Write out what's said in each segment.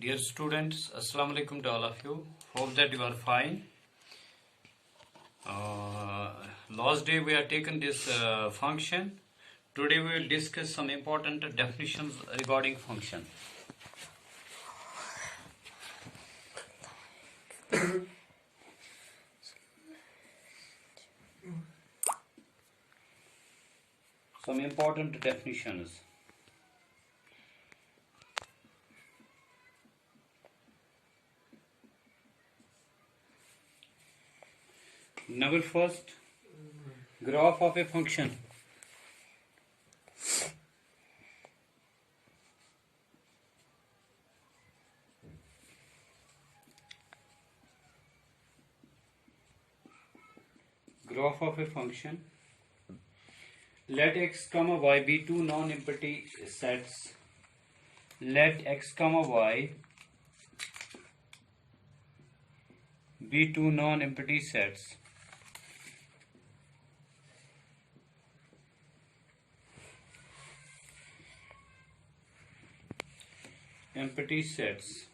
Dear students, Assalamu alaikum to all of you. Hope that you are fine. Last day we have taken this function. Today we will discuss some important definitions regarding function. Some important definitions. Number first, graph of a function. Graph of a function. Let x comma y be two non-empty sets. Let x comma y be two non-empty sets. Empty sets.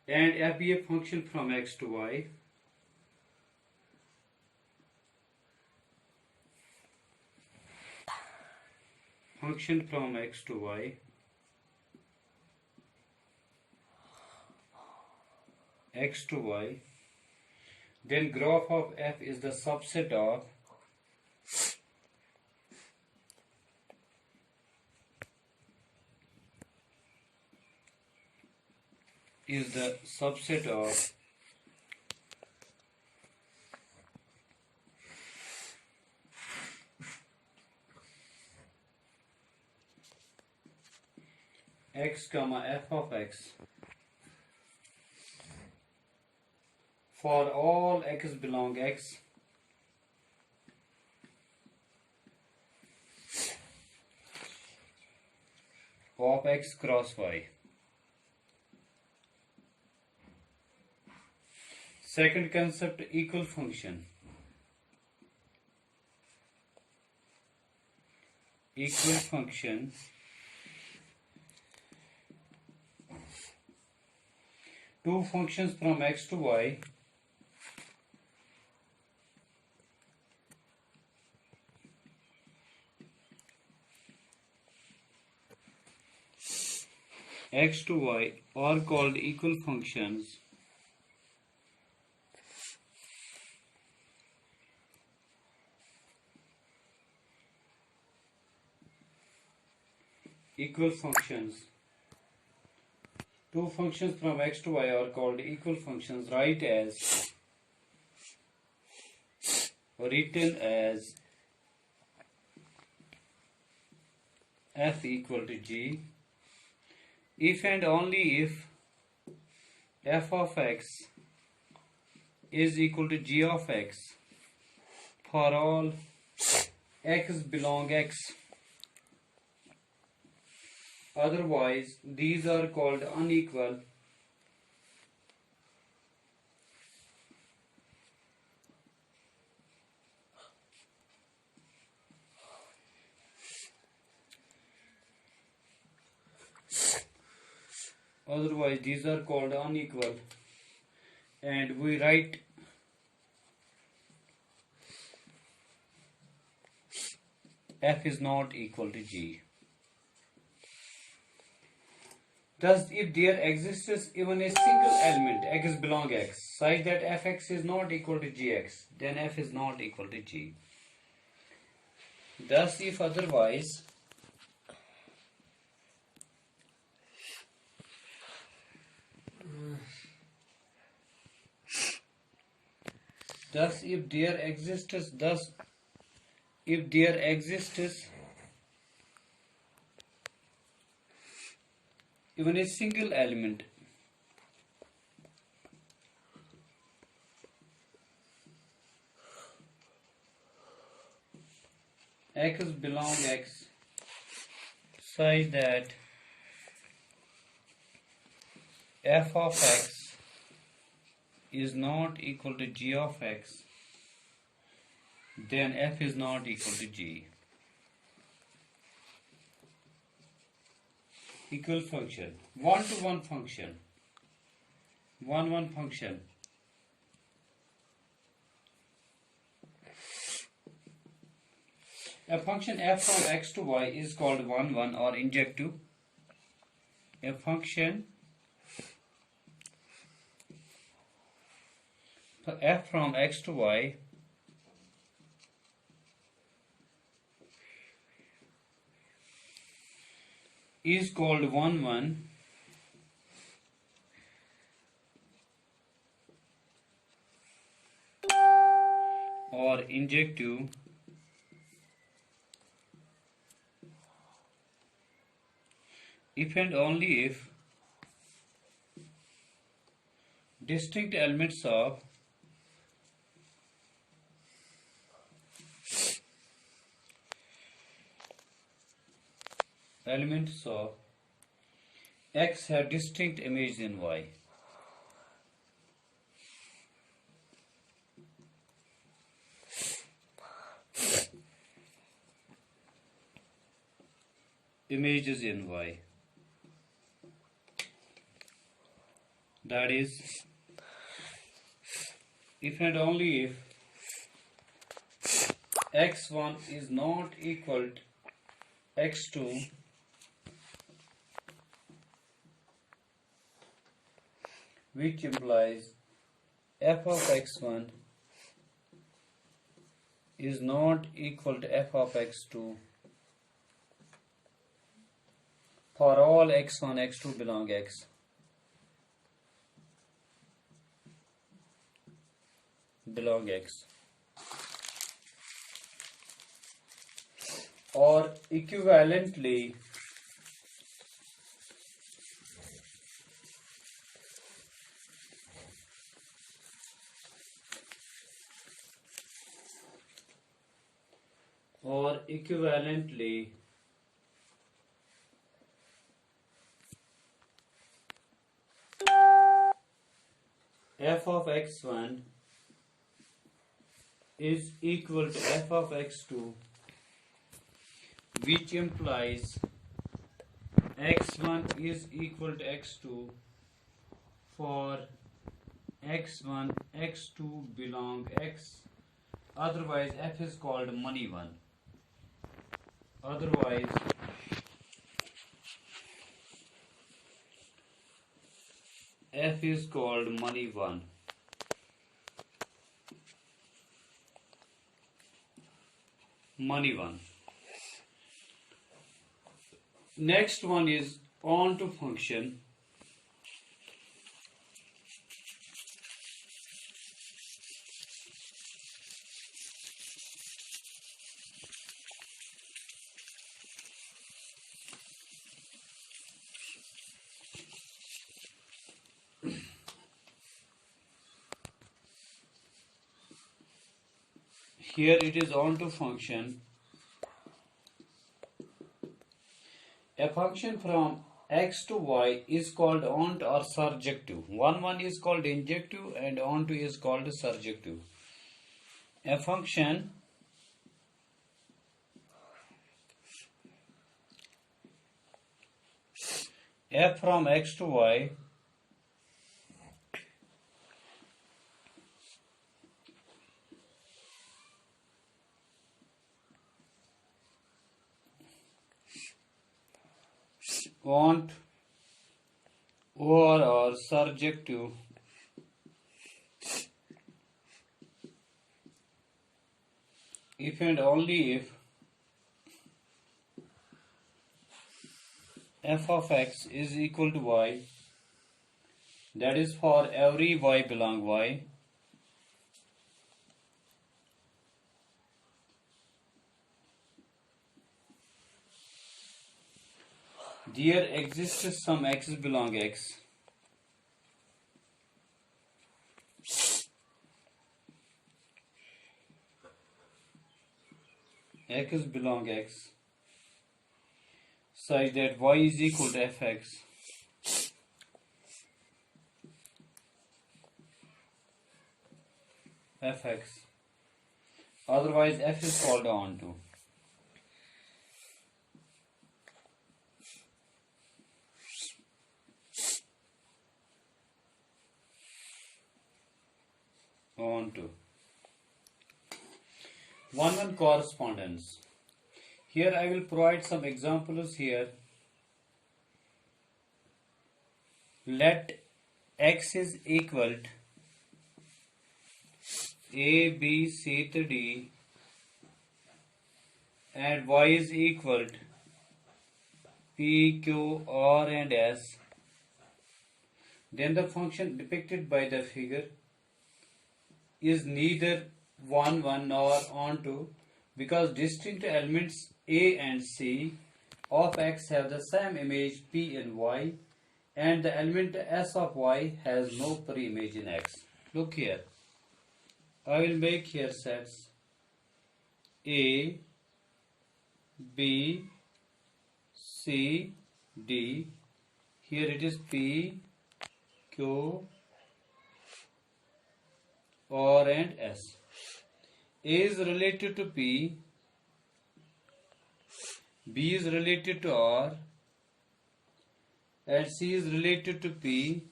And f be a function from x to y. Function from x to y. X to y. Then graph of f is the subset of x comma f of x for all x belong x of x cross y. Second concept, equal function. Equal function two functions from x to y x to y are called equal functions. Equal functions. Two functions from x to y are called equal functions. Written as f equal to g if and only if f of x is equal to g of x for all x belong x. Otherwise, these are called unequal. Otherwise, these are called unequal. And we write f is not equal to g. Thus, if there exists even a single element x belong x such that fx is not equal to gx, then f is not equal to g. Thus, if otherwise, if there exists even a single element x belong x such that f of x is not equal to g of x, then f is not equal to g. equal function, one-to-one function, one-one function. A function f from x to y is called one-one or injective. A function f from x to y is called one-one or injective if and only if distinct elements of x have distinct images in y. Images in y. That is, if and only if x1 is not equal to x2, which implies f of x1 is not equal to f of x2 for all x1, x2 belong x. Or equivalently, f of x1 is equal to f of x2, which implies x1 is equal to x2 for x1, x2 belong x. Otherwise, f is called money one. Otherwise, f is called money one. Money one. Next one is onto function. Here it is onto function. A function from x to y is called onto or surjective. One is called injective and onto is called surjective. A function f from x to y want or surjective if and only if f of x is equal to y, that is for every y belong y, there exists some x belong x. X belong x such that y is equal to fx. Fx. Otherwise, f is called onto. on to. 1 correspondence. Here I will provide some examples here. Let x is equal to a, b, c to d and y is equal to p, q, r and s. Then the function depicted by the figure is neither 1, 1 nor onto, because distinct elements a and c of x have the same image p and y, and the element s of y has no pre-image in x. Look here. I will make here sets a, b, c, d. Here it is p, q, r and s. A is related to p, b is related to r, and c is related to p,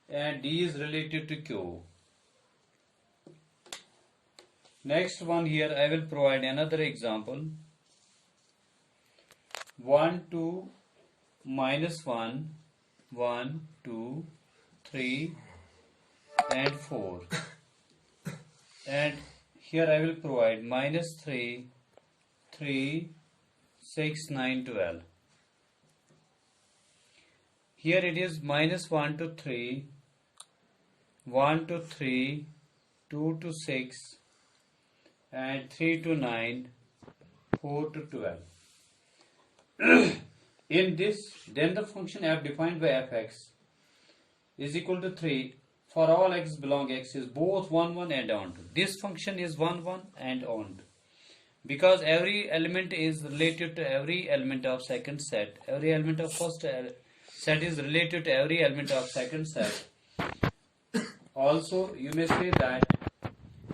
and d is related to q. Next one, here I will provide another example. 1, 2, minus 1, 1, 2, 3 and 4. And here I will provide minus 3, 3, 6, 9, 12. Here it is minus 1 to 3, 1 to 3, 2 to 6 and 3 to 9, 4 to 12. In this, then the function f defined by fx is equal to 3 for all x belong x is both 1, 1 and onto. This function is 1, 1 and onto. Because every element is related to every element of second set, every element of first set is related to every element of second set. Also, you may say that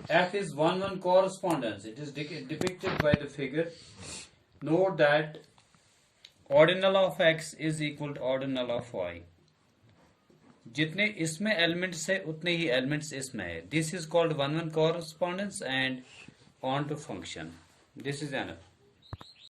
f is 1, 1 correspondence. It is depicted by the figure. Note that ordinal of x is equal to ordinal of y. जितने इसमें elements है उतने ही elements इसमें है. This is called 1, 1 correspondence and onto function. This is enough.